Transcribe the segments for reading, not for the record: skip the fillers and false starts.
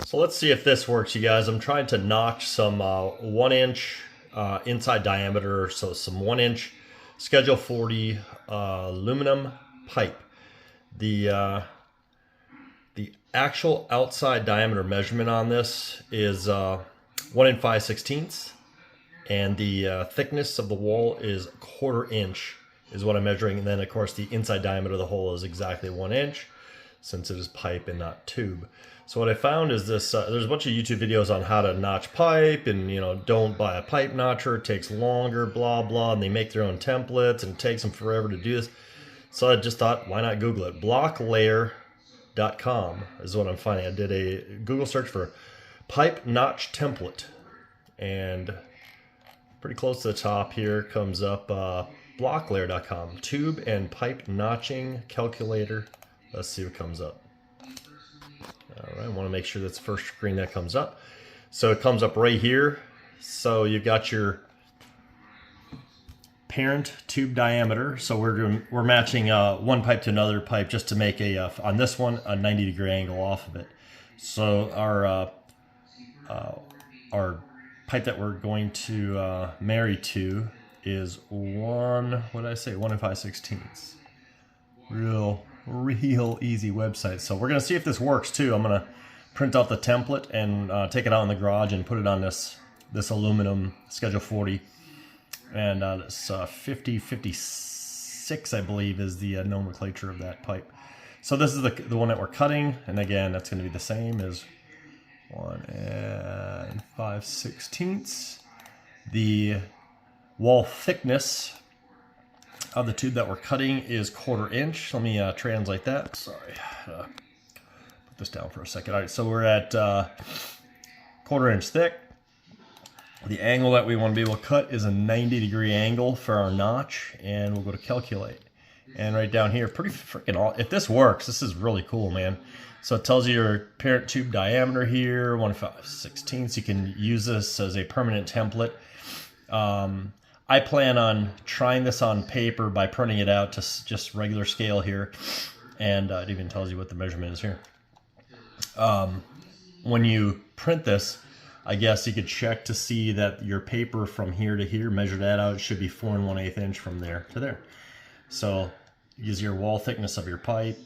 So let's see if this works, you guys. I'm trying to notch some 1 inch inside diameter, so some 1 inch Schedule 40 aluminum pipe. The actual outside diameter measurement on this is 1 5/16, and the thickness of the wall is 1/4 inch is what I'm measuring. And then of course the inside diameter of the hole is exactly 1 inch, since it is pipe and not tube. So what I found is this, there's a bunch of YouTube videos on how to notch pipe, and don't buy a pipe notcher, it takes longer, blah, blah, and they make their own templates and it takes them forever to do this. So I just thought, why not Google it? Blocklayer.com is what I'm finding. I did a Google search for pipe notch template, and pretty close to the top here comes up blocklayer.com, tube and pipe notching calculator. Let's see what comes up. All right, I want to make sure that's the first screen that comes up. So it comes up right here. So you've got your parent tube diameter. So we're matching one pipe to another pipe just to make on this one a 90-degree angle off of it. So our pipe that we're going to marry to is 1 5/16. Real easy website. So we're gonna see if this works too. I'm gonna print out the template and take it out in the garage and put it on this aluminum Schedule 40, and this 5056 I believe is the nomenclature of that pipe. So this is the one that we're cutting, and again that's going to be the same as 1 5/16. The wall thickness of the tube that we're cutting is 1/4 inch. Let me translate that. Sorry, put this down for a second. All right, so we're at 1/4 inch thick. The angle that we want to be able to cut is a 90-degree angle for our notch, and we'll go to calculate. And right down here, pretty freaking awesome. If this works, this is really cool, man. So it tells you your parent tube diameter here, 1 5/16. You can use this as a permanent template. I plan on trying this on paper by printing it out to just regular scale here, and it even tells you what the measurement is here. When you print this, I guess you could check to see that your paper from here to here, measure that out, it should be 4 1/8 inch from there to there. So use your wall thickness of your pipe,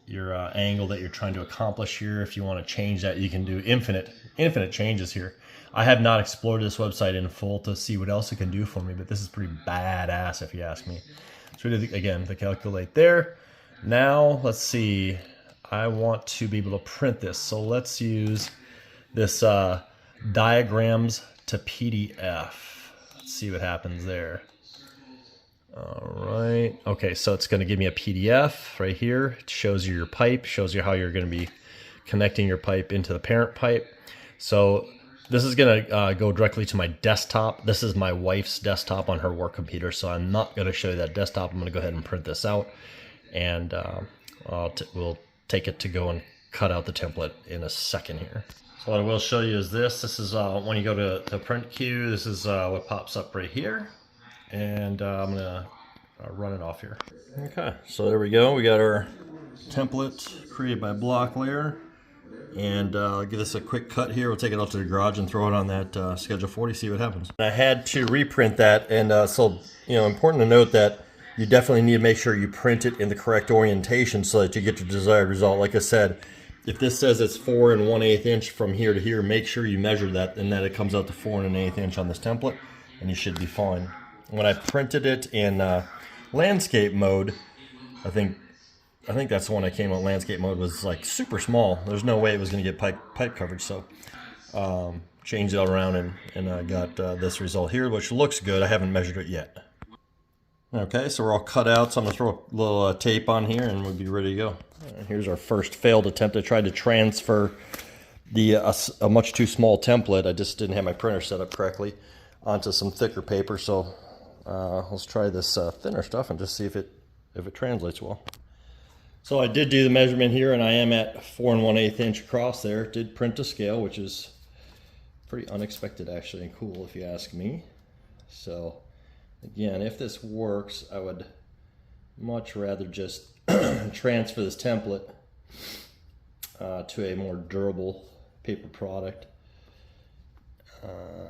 your angle that you're trying to accomplish here. If you want to change that, you can do infinite changes here. I have not explored this website in full to see what else it can do for me, but this is pretty badass if you ask me. So we did, again, the calculate there. Now, let's see. I want to be able to print this. So let's use this diagrams to PDF. Let's see what happens there. All right. Okay, so it's going to give me a PDF right here. It shows you your pipe, shows you how you're going to be connecting your pipe into the parent pipe. So this is going to go directly to my desktop. This is my wife's desktop on her work computer, so I'm not going to show you that desktop. I'm going to go ahead and print this out, and we'll take it to go and cut out the template in a second here. So what I will show you is this. This is when you go to the print queue, this is what pops up right here. And I'm going to run it off here. Okay, so there we go. We got our template created by Blocklayer. And I'll give this a quick cut here. We'll take it out to the garage and throw it on that Schedule 40, see what happens. I had to reprint that, and so important to note that you definitely need to make sure you print it in the correct orientation so that you get your desired result. Like I said, if this says it's 4 1/8 inch from here to here, make sure you measure that and that it comes out to 4 1/8 inch on this template, and you should be fine. When I printed it in landscape mode, I think that's the one I came out. Landscape mode was like super small. There's no way it was going to get pipe coverage. So changed it all around, and I got this result here, which looks good. I haven't measured it yet. Okay, so we're all cut out. So I'm going to throw a little tape on here, and we'll be ready to go. Here's our first failed attempt. I tried to transfer a much too small template. I just didn't have my printer set up correctly onto some thicker paper. So let's try this thinner stuff and just see if it translates well. So I did do the measurement here, and I am at 4 1/8 inch across there. It did print to scale, which is pretty unexpected actually, and cool if you ask me. So again, if this works, I would much rather just transfer this template to a more durable paper product.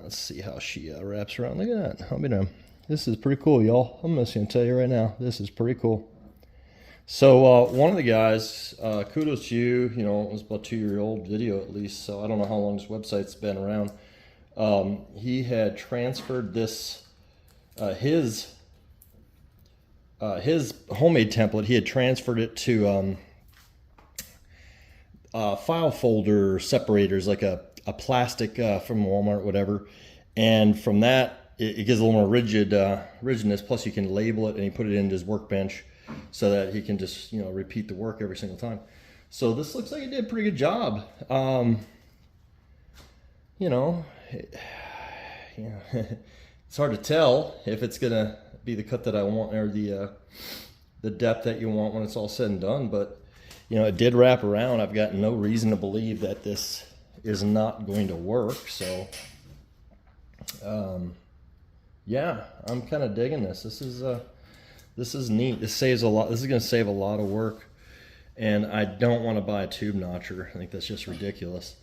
Let's see how she wraps around. Look at that. I mean, this is pretty cool, y'all. I'm just going to tell you right now, this is pretty cool. So one of the guys, kudos to you, you know, it was about a 2-year-old video at least, so I don't know how long this website's been around. He had transferred this, his homemade template, he had transferred it to file folder separators, like a plastic from Walmart, whatever. And from that, it gives a little more rigidness, plus you can label it, and he put it into his workbench so that he can just, you know, repeat the work every single time. So this looks like he did a pretty good job. You know, it's hard to tell if it's gonna be the cut that I want, or the depth that you want when it's all said and done, but you know, it did wrap around. I've got no reason to believe that this is not going to work. So yeah, I'm kind of digging this. This is neat. This saves a lot. This is going to save a lot of work, and I don't want to buy a tube notcher. I think that's just ridiculous.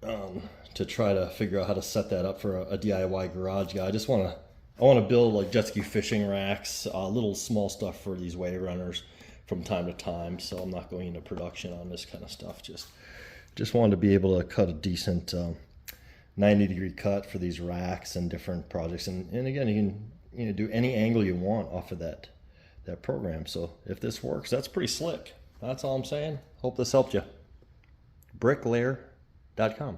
To try to figure out how to set that up for a DIY garage guy. I want to build like jet ski fishing racks, little small stuff for these wave runners from time to time. So I'm not going into production on this kind of stuff. Just wanted to be able to cut a decent 90-degree cut for these racks and different projects. And again, you can, you know, do any angle you want off of that program. So if this works, that's pretty slick. That's all I'm saying. Hope this helped you. Bricklayer.com